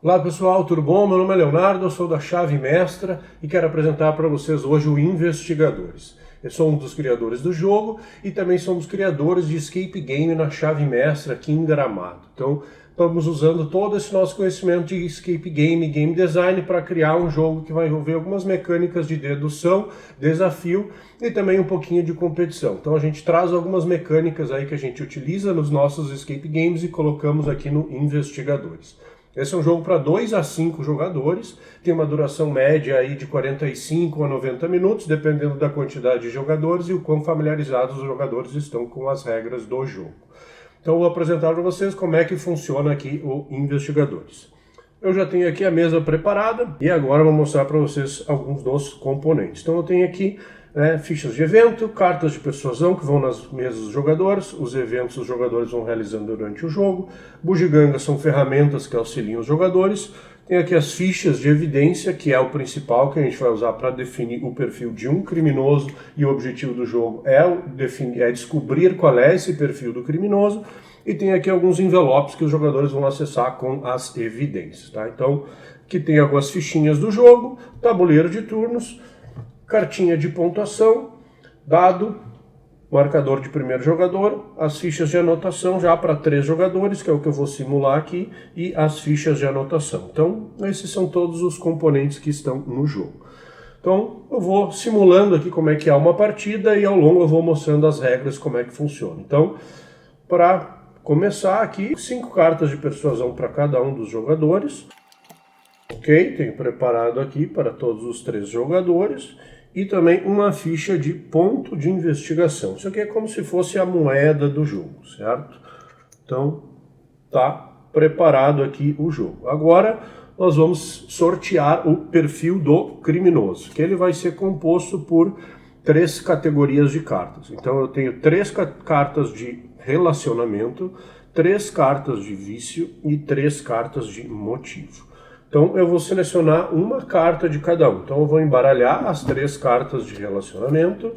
Olá pessoal, tudo bom? Meu nome é Leonardo, eu sou da Chave Mestra e quero apresentar para vocês hoje o Investigadores. Eu sou um dos criadores do jogo e também somos criadores de escape game na Chave Mestra aqui em Gramado. Então estamos usando todo esse nosso conhecimento de escape game, game design para criar um jogo que vai envolver algumas mecânicas de dedução, desafio e também um pouquinho de competição. Então a gente traz algumas mecânicas aí que a gente utiliza nos nossos escape games e colocamos aqui no Investigadores. Esse é um jogo para 2 a 5 jogadores, tem uma duração média aí de 45 a 90 minutos, dependendo da quantidade de jogadores e o quão familiarizados os jogadores estão com as regras do jogo. Então eu vou apresentar para vocês como é que funciona aqui o Investigadores. Eu já tenho aqui a mesa preparada e agora eu vou mostrar para vocês alguns dos componentes. Então eu tenho aqui fichas de evento, cartas de persuasão que vão nas mesas dos jogadores, os eventos os jogadores vão realizando durante o jogo, bugigangas são ferramentas que auxiliam os jogadores, tem aqui as fichas de evidência, que é o principal que a gente vai usar para definir o perfil de um criminoso, e o objetivo do jogo é descobrir qual é esse perfil do criminoso, e tem aqui alguns envelopes que os jogadores vão acessar com as evidências. Tá? Então, aqui tem algumas fichinhas do jogo, tabuleiro de turnos, cartinha de pontuação, dado, marcador de primeiro jogador, as fichas de anotação já para 3 jogadores, que é o que eu vou simular aqui, e as fichas de anotação. Então, esses são todos os componentes que estão no jogo. Então, eu vou simulando aqui como é que é uma partida e ao longo eu vou mostrando as regras, como é que funciona. Então, para começar aqui, 5 cartas de persuasão para cada um dos jogadores. Ok, tenho preparado aqui para todos os 3 jogadores. E também uma ficha de ponto de investigação. Isso aqui é como se fosse a moeda do jogo, certo? Então, tá preparado aqui o jogo. Agora, nós vamos sortear o perfil do criminoso, que ele vai ser composto por 3 categorias de cartas. Então, eu tenho 3 cartas de relacionamento, 3 cartas de vício e 3 cartas de motivo. Então eu vou selecionar uma carta de cada um. Então eu vou embaralhar as 3 cartas de relacionamento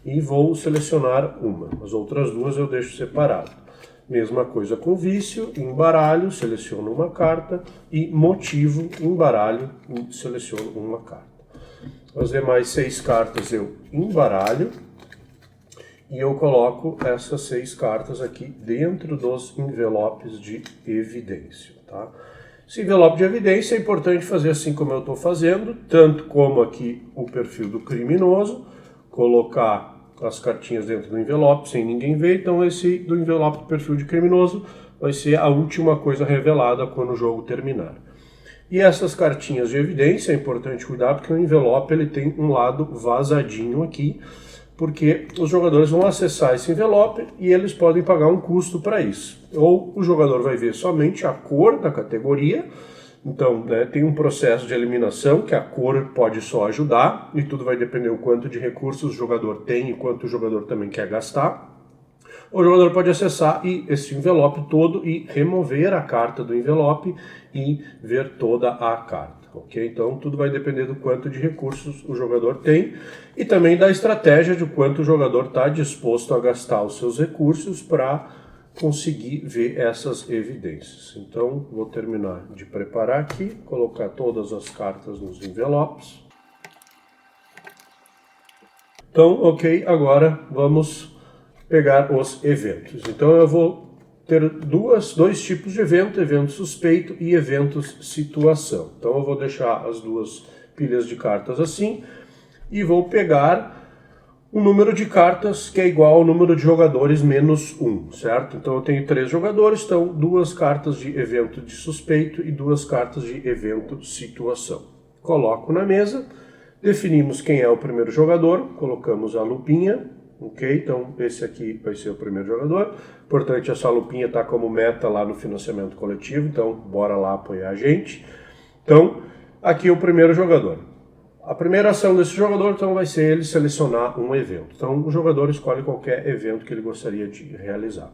e vou selecionar uma. As outras 2 eu deixo separado. Mesma coisa com vício, embaralho, seleciono uma carta e motivo, embaralho e seleciono uma carta. As demais 6 cartas eu embaralho e eu coloco essas 6 cartas aqui dentro dos envelopes de evidência, tá? Esse envelope de evidência é importante fazer assim como eu estou fazendo, tanto como aqui o perfil do criminoso, colocar as cartinhas dentro do envelope sem ninguém ver, então esse do envelope do perfil de criminoso vai ser a última coisa revelada quando o jogo terminar. E essas cartinhas de evidência é importante cuidar porque o envelope ele tem um lado vazadinho aqui, porque os jogadores vão acessar esse envelope e eles podem pagar um custo para isso. Ou o jogador vai ver somente a cor da categoria, então tem um processo de eliminação que a cor pode só ajudar, e tudo vai depender do quanto de recursos o jogador tem e quanto o jogador também quer gastar. O jogador pode acessar esse envelope todo e remover a carta do envelope e ver toda a carta. Okay? Então tudo vai depender do quanto de recursos o jogador tem e também da estratégia de quanto o jogador está disposto a gastar os seus recursos para conseguir ver essas evidências. Então vou terminar de preparar aqui, colocar todas as cartas nos envelopes. Então, ok, agora vamos pegar os eventos. Então eu vou ter dois tipos de evento, evento suspeito e eventos situação. Então eu vou deixar as 2 pilhas de cartas assim e vou pegar o número de cartas que é igual ao número de jogadores menos 1, certo? Então eu tenho 3 jogadores, então 2 cartas de evento de suspeito e 2 cartas de evento situação. Coloco na mesa, definimos quem é o primeiro jogador, colocamos a lupinha. Ok, então esse aqui vai ser o primeiro jogador. Importante, essa lupinha tá como meta lá no financiamento coletivo, então bora lá apoiar a gente. Então, aqui é o primeiro jogador. A primeira ação desse jogador, então, vai ser ele selecionar um evento. Então, o jogador escolhe qualquer evento que ele gostaria de realizar.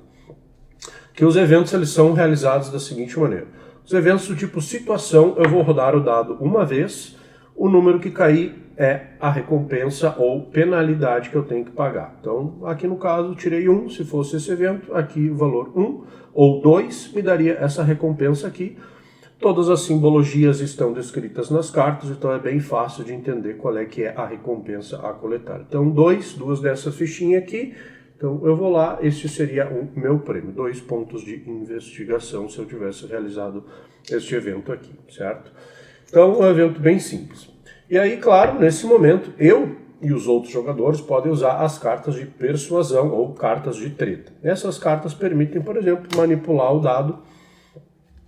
Que os eventos eles são realizados da seguinte maneira. Os eventos do tipo situação, eu vou rodar o dado uma vez, o número que cair é a recompensa ou penalidade que eu tenho que pagar. Então, aqui no caso, tirei 1, se fosse esse evento, aqui o valor 1 ou 2 me daria essa recompensa aqui. Todas as simbologias estão descritas nas cartas, então é bem fácil de entender qual é que é a recompensa a coletar. Então, duas dessas fichinhas aqui. Então, eu vou lá, este seria o meu prêmio, 2 pontos de investigação se eu tivesse realizado este evento aqui, certo? Então, é um evento bem simples. E aí, claro, nesse momento, eu e os outros jogadores podem usar as cartas de persuasão ou cartas de treta. Essas cartas permitem, por exemplo, manipular o dado,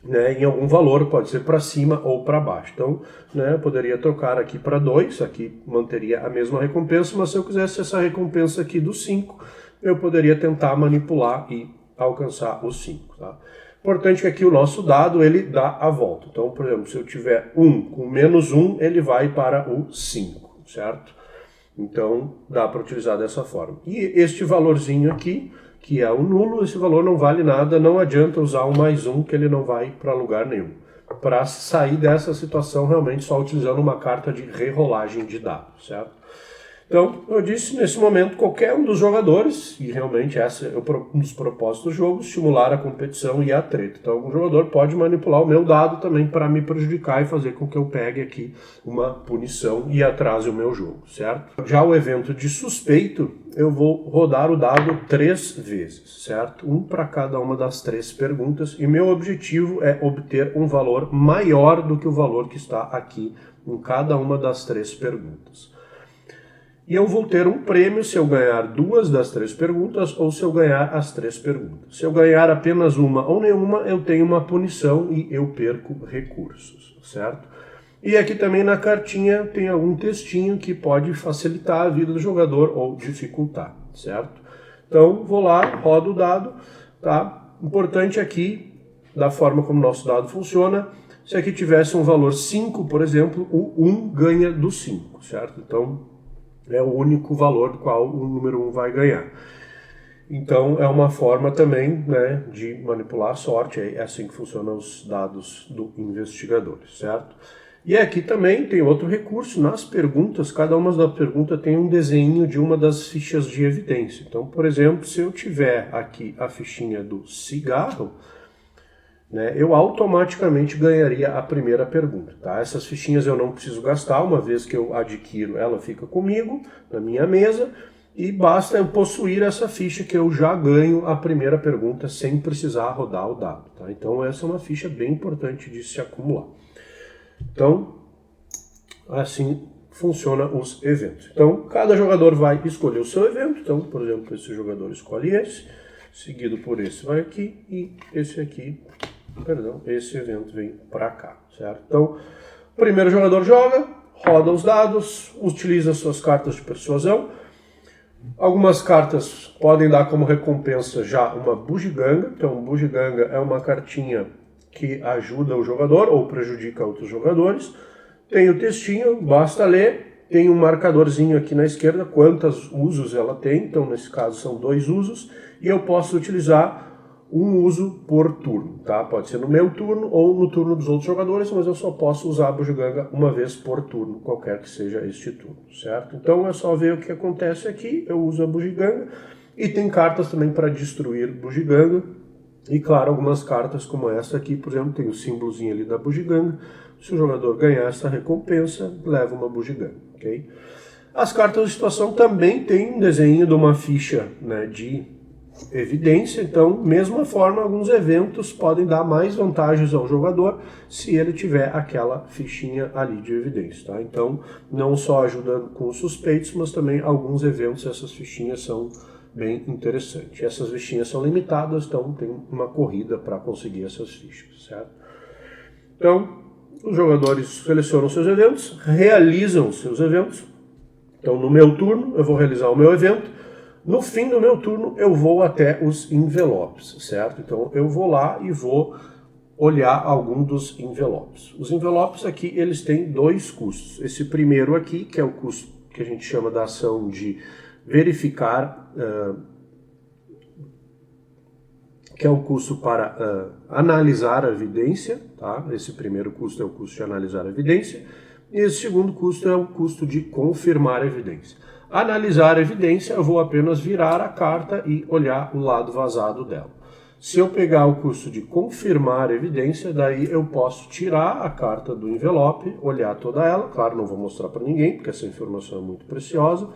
né, em algum valor, pode ser para cima ou para baixo. Então, né, eu poderia trocar aqui para 2, aqui manteria a mesma recompensa, mas se eu quisesse essa recompensa aqui do 5, eu poderia tentar manipular e alcançar os 5. Tá? Importante que aqui o nosso dado ele dá a volta. Então, por exemplo, se eu tiver 1 com menos 1, ele vai para o 5, certo? Então, dá para utilizar dessa forma. E este valorzinho aqui, que é o nulo, esse valor não vale nada, não adianta usar um mais 1, que ele não vai para lugar nenhum. Para sair dessa situação, realmente só utilizando uma carta de rerolagem de dados, certo? Então, eu disse, nesse momento, qualquer um dos jogadores, e realmente esse é um dos propósitos do jogo, estimular a competição e a treta. Então, um jogador pode manipular o meu dado também para me prejudicar e fazer com que eu pegue aqui uma punição e atrase o meu jogo, certo? Já o evento de suspeito, eu vou rodar o dado 3 vezes, certo? Um para cada uma das 3 perguntas, e meu objetivo é obter um valor maior do que o valor que está aqui em cada uma das 3 perguntas. E eu vou ter um prêmio se eu ganhar 2 das 3 perguntas ou se eu ganhar as 3 perguntas. Se eu ganhar apenas uma ou nenhuma, eu tenho uma punição e eu perco recursos, certo? E aqui também na cartinha tem algum textinho que pode facilitar a vida do jogador ou dificultar, certo? Então, vou lá, rodo o dado, tá? Importante aqui, da forma como o nosso dado funciona, se aqui tivesse um valor 5, por exemplo, o 1 ganha do 5, certo? Então, é o único valor do qual o número 1 vai ganhar. Então, é uma forma também, né, de manipular a sorte, é assim que funcionam os dados do investigador, certo? E aqui também tem outro recurso, nas perguntas, cada uma das perguntas tem um desenho de uma das fichas de evidência. Então, por exemplo, se eu tiver aqui a fichinha do cigarro, né, eu automaticamente ganharia a primeira pergunta. Tá? Essas fichinhas eu não preciso gastar, uma vez que eu adquiro, ela fica comigo, na minha mesa, e basta eu possuir essa ficha que eu já ganho a primeira pergunta sem precisar rodar o dado. Tá? Então essa é uma ficha bem importante de se acumular. Então, assim funcionam os eventos. Então, cada jogador vai escolher o seu evento. Então, por exemplo, esse jogador escolhe esse, seguido por esse vai aqui, e esse aqui, perdão, esse evento vem para cá, certo? Então, o primeiro jogador joga, roda os dados, utiliza suas cartas de persuasão. Algumas cartas podem dar como recompensa já uma bugiganga. Então, bugiganga é uma cartinha que ajuda o jogador ou prejudica outros jogadores. Tem o textinho, basta ler. Tem um marcadorzinho aqui na esquerda, quantos usos ela tem. Então, nesse caso, são 2 usos. E eu posso utilizar um uso por turno, tá? Pode ser no meu turno ou no turno dos outros jogadores, mas eu só posso usar a bugiganga uma vez por turno, qualquer que seja este turno, certo? Então é só ver o que acontece aqui, eu uso a bugiganga, e tem cartas também para destruir bugiganga, e claro, algumas cartas como essa aqui, por exemplo, tem o símbolozinho ali da bugiganga. Se o jogador ganhar essa recompensa, leva uma bugiganga, ok? As cartas de situação também tem um desenho de uma ficha, né, de evidência. Então, mesma forma, alguns eventos podem dar mais vantagens ao jogador se ele tiver aquela fichinha ali de evidência, tá? Então, não só ajuda com os suspeitos, mas também alguns eventos, essas fichinhas são bem interessantes. Essas fichinhas são limitadas, então tem uma corrida para conseguir essas fichas, certo? Então, os jogadores selecionam seus eventos, realizam seus eventos. Então, no meu turno, eu vou realizar o meu evento. No fim do meu turno, eu vou até os envelopes, certo? Então, eu vou lá e vou olhar algum dos envelopes. Os envelopes aqui, eles têm 2 custos. Esse primeiro aqui, que é o custo que a gente chama da ação de verificar, que é o custo para analisar a evidência, tá? Esse primeiro custo é o custo de analisar a evidência. E esse segundo custo é o custo de confirmar a evidência. Analisar a evidência, eu vou apenas virar a carta e olhar o lado vazado dela. Se eu pegar o custo de confirmar evidência, daí eu posso tirar a carta do envelope, olhar toda ela, claro, não vou mostrar para ninguém, porque essa informação é muito preciosa,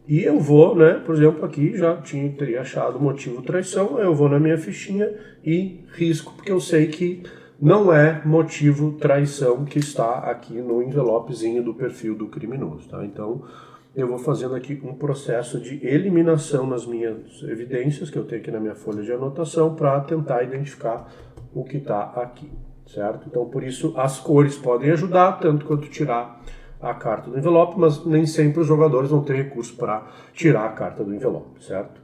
e eu vou, né, por exemplo, aqui já teria achado o motivo traição, eu vou na minha fichinha e risco, porque eu sei que não é motivo traição que está aqui no envelopezinho do perfil do criminoso, tá? Então, eu vou fazendo aqui um processo de eliminação nas minhas evidências, que eu tenho aqui na minha folha de anotação, para tentar identificar o que está aqui, certo? Então, por isso, as cores podem ajudar, tanto quanto tirar a carta do envelope, mas nem sempre os jogadores vão ter recurso para tirar a carta do envelope, certo?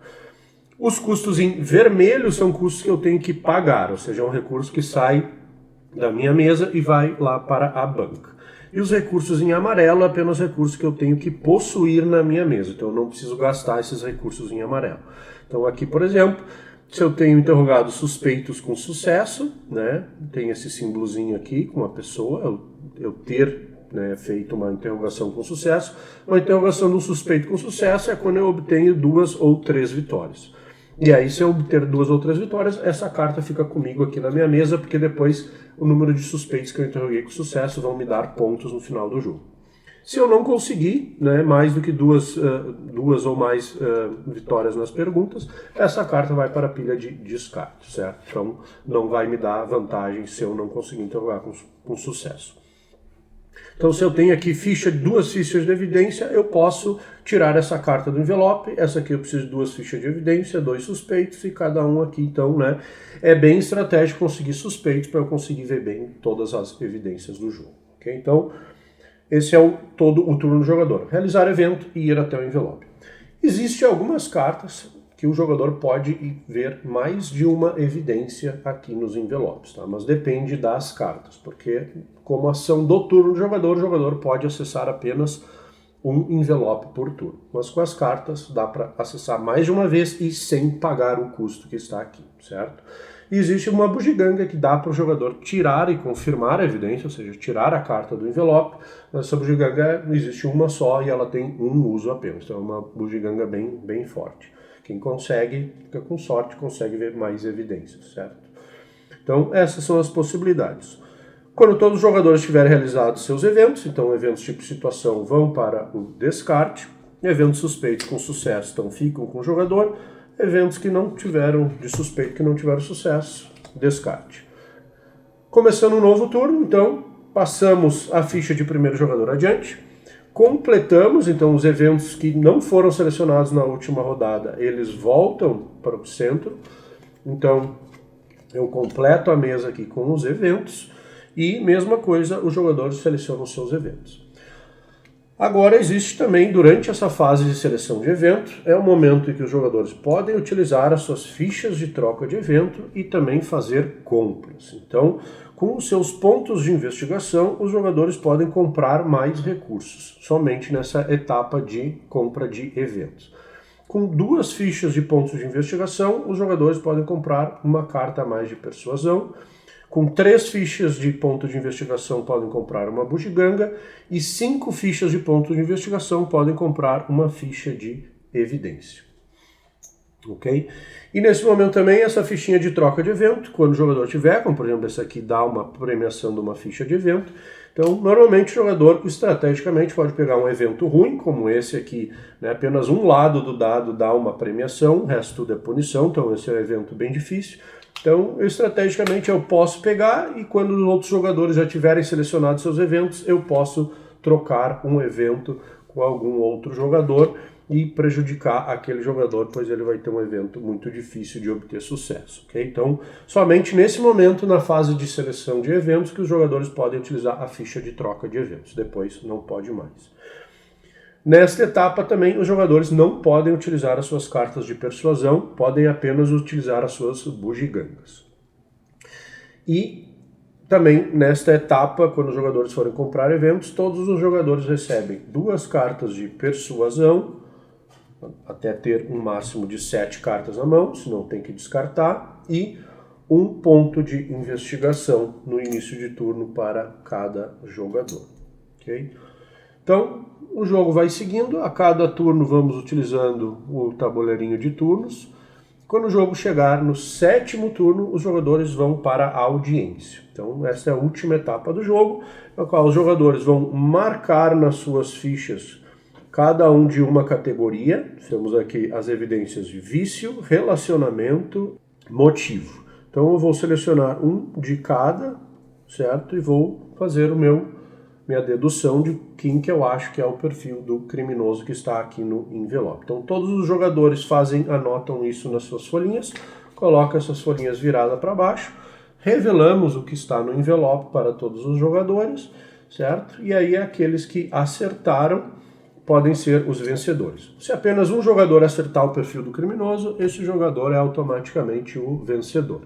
Os custos em vermelho são custos que eu tenho que pagar, ou seja, é um recurso que sai da minha mesa e vai lá para a banca. E os recursos em amarelo é apenas recursos que eu tenho que possuir na minha mesa, então eu não preciso gastar esses recursos em amarelo. Então aqui, por exemplo, se eu tenho interrogado suspeitos com sucesso, né, tem esse símbolozinho aqui com a pessoa, eu ter, né, feito uma interrogação com sucesso. Uma interrogação de um suspeito com sucesso é quando eu obtenho 2 ou 3 vitórias. E aí, se eu obter 2 ou 3 vitórias, essa carta fica comigo aqui na minha mesa, porque depois o número de suspeitos que eu interroguei com sucesso vão me dar pontos no final do jogo. Se eu não conseguir, né, mais do que duas ou mais vitórias nas perguntas, essa carta vai para a pilha de descarte, certo? Então, não vai me dar vantagem se eu não conseguir interrogar com sucesso. Então, se eu tenho aqui 2 fichas de evidência, eu posso tirar essa carta do envelope. Essa aqui eu preciso de 2 fichas de evidência, 2 suspeitos, e cada um aqui, então, né, é bem estratégico conseguir suspeitos para eu conseguir ver bem todas as evidências do jogo. Okay? Então, esse é todo o turno do jogador. Realizar evento e ir até o envelope. Existem algumas cartas que o jogador pode ver mais de uma evidência aqui nos envelopes, tá? Mas depende das cartas, porque como ação do turno do jogador, o jogador pode acessar apenas um envelope por turno. Mas com as cartas dá para acessar mais de uma vez e sem pagar o custo que está aqui, certo? E existe uma bugiganga que dá para o jogador tirar e confirmar a evidência, ou seja, tirar a carta do envelope. Essa bugiganga existe uma só e ela tem um uso apenas, então é uma bugiganga bem forte. Quem consegue, fica com sorte, consegue ver mais evidências, certo? Então, essas são as possibilidades. Quando todos os jogadores tiverem realizado seus eventos, então eventos tipo situação vão para o descarte, eventos suspeitos com sucesso, então ficam com o jogador, eventos que não tiveram de suspeito, que não tiveram sucesso, descarte. Começando um novo turno, então, passamos a ficha de primeiro jogador adiante, completamos, então, os eventos que não foram selecionados na última rodada, eles voltam para o centro. Então, eu completo a mesa aqui com os eventos e, mesma coisa, os jogadores selecionam os seus eventos. Agora, existe também, durante essa fase de seleção de evento, é o momento em que os jogadores podem utilizar as suas fichas de troca de evento e também fazer compras. Então, com os seus pontos de investigação, os jogadores podem comprar mais recursos, somente nessa etapa de compra de eventos. Com 2 fichas de pontos de investigação, os jogadores podem comprar uma carta a mais de persuasão. Com 3 fichas de ponto de investigação, podem comprar uma bugiganga. E 5 fichas de ponto de investigação, podem comprar uma ficha de evidência. Ok? E nesse momento também, essa fichinha de troca de evento, quando o jogador tiver, como por exemplo essa aqui dá uma premiação de uma ficha de evento. Então, normalmente o jogador estrategicamente pode pegar um evento ruim, como esse aqui, né, apenas um lado do dado dá uma premiação, o resto tudo é punição, então esse é um evento bem difícil. Então, estrategicamente eu posso pegar e quando os outros jogadores já tiverem selecionado seus eventos, eu posso trocar um evento com algum outro jogador e prejudicar aquele jogador, pois ele vai ter um evento muito difícil de obter sucesso. Okay? Então, somente nesse momento, na fase de seleção de eventos, que os jogadores podem utilizar a ficha de troca de eventos. Depois, não pode mais. Nesta etapa também, os jogadores não podem utilizar as suas cartas de persuasão, podem apenas utilizar as suas bugigangas. E também, nesta etapa, quando os jogadores forem comprar eventos, todos os jogadores recebem 2 cartas de persuasão, até ter um máximo de 7 cartas na mão, senão tem que descartar, e 1 ponto de investigação no início de turno para cada jogador. Okay? Então, o jogo vai seguindo, a cada turno vamos utilizando o tabuleirinho de turnos, Quando o jogo chegar no 7º turno, os jogadores vão para a audiência. Então, essa é a última etapa do jogo, na qual os jogadores vão marcar nas suas fichas cada um de uma categoria. Temos aqui as evidências de vício, relacionamento, motivo. Então, eu vou selecionar um de cada, certo? E vou fazer minha dedução de quem que eu acho que é o perfil do criminoso que está aqui no envelope. Então todos os jogadores anotam isso nas suas folhinhas, colocam essas folhinhas viradas para baixo, revelamos o que está no envelope para todos os jogadores, certo? E aí aqueles que acertaram podem ser os vencedores. Se apenas um jogador acertar o perfil do criminoso, esse jogador é automaticamente o vencedor.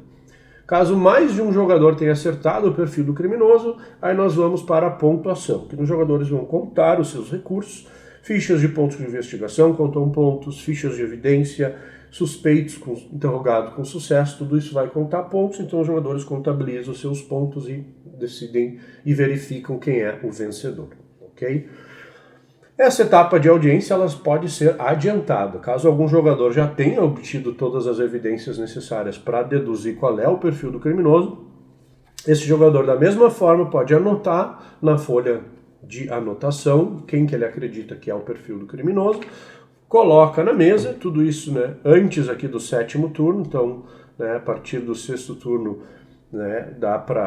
Caso mais de um jogador tenha acertado o perfil do criminoso, aí nós vamos para a pontuação, que os jogadores vão contar os seus recursos, fichas de pontos de investigação contam pontos, fichas de evidência, suspeitos interrogados com sucesso, tudo isso vai contar pontos, então os jogadores contabilizam os seus pontos e decidem e verificam quem é o vencedor, ok? Essa etapa de audiência ela pode ser adiantada. Caso algum jogador já tenha obtido todas as evidências necessárias para deduzir qual é o perfil do criminoso, esse jogador da mesma forma pode anotar na folha de anotação quem que ele acredita que é o perfil do criminoso, coloca na mesa, tudo isso, né, antes aqui do 7º turno, então, né, a partir do 6º turno, né,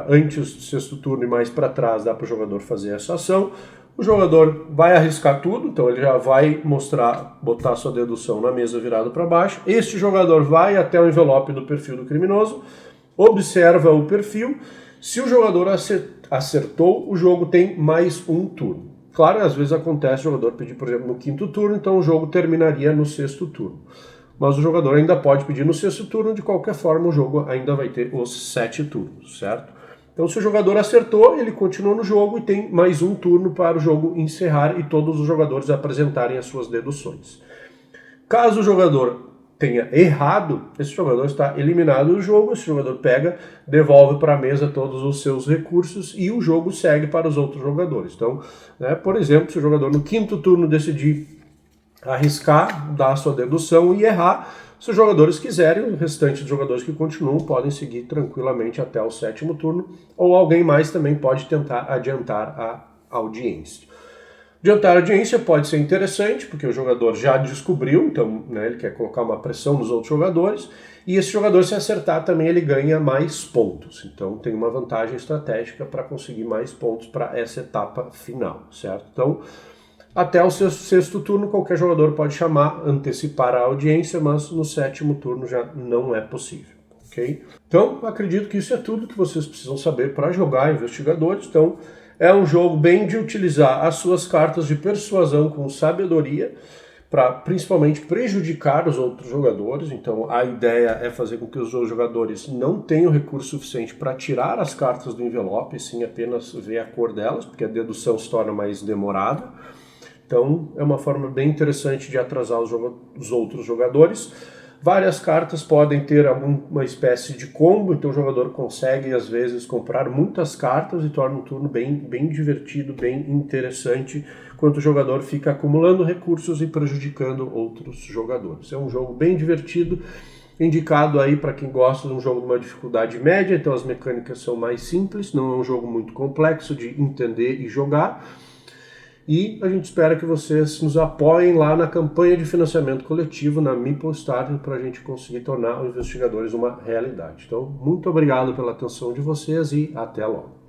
antes do 6º turno e mais para trás dá para o jogador fazer essa ação. O jogador vai arriscar tudo, então ele já vai botar sua dedução na mesa virada para baixo. Este jogador vai até o envelope do perfil do criminoso, observa o perfil. Se o jogador acertou, o jogo tem mais um turno. Claro, às vezes acontece o jogador pedir, por exemplo, no 5º turno, então o jogo terminaria no 6º turno. Mas o jogador ainda pode pedir no 6º turno, de qualquer forma o jogo ainda vai ter os 7 turnos, certo? Então, se o jogador acertou, ele continua no jogo e tem mais um turno para o jogo encerrar e todos os jogadores apresentarem as suas deduções. Caso o jogador tenha errado, esse jogador está eliminado do jogo, esse jogador devolve para a mesa todos os seus recursos e o jogo segue para os outros jogadores. Então, né, por exemplo, se o jogador no 5º turno decidir arriscar, dar a sua dedução e errar, se os jogadores quiserem, o restante dos jogadores que continuam podem seguir tranquilamente até o 7º turno, ou alguém mais também pode tentar adiantar a audiência. Adiantar a audiência pode ser interessante, porque o jogador já descobriu, então, né, ele quer colocar uma pressão nos outros jogadores, e esse jogador, se acertar também, ele ganha mais pontos. Então tem uma vantagem estratégica para conseguir mais pontos para essa etapa final, certo? Então, até o 6º turno, qualquer jogador pode antecipar a audiência, mas no 7º turno já não é possível, ok? Então, acredito que isso é tudo que vocês precisam saber para jogar Investigadores. Então, é um jogo bem de utilizar as suas cartas de persuasão com sabedoria, para principalmente prejudicar os outros jogadores. Então, a ideia é fazer com que os jogadores não tenham recurso suficiente para tirar as cartas do envelope, sim apenas ver a cor delas, porque a dedução se torna mais demorada. Então, é uma forma bem interessante de atrasar os outros jogadores. Várias cartas podem ter alguma espécie de combo, então o jogador consegue, às vezes, comprar muitas cartas e torna um turno bem divertido, bem interessante, enquanto o jogador fica acumulando recursos e prejudicando outros jogadores. É um jogo bem divertido, indicado aí para quem gosta de um jogo de uma dificuldade média, então as mecânicas são mais simples, não é um jogo muito complexo de entender e jogar. E a gente espera que vocês nos apoiem lá na campanha de financiamento coletivo na MeepleStarter para a gente conseguir tornar os Investigadores uma realidade. Então, muito obrigado pela atenção de vocês e até logo.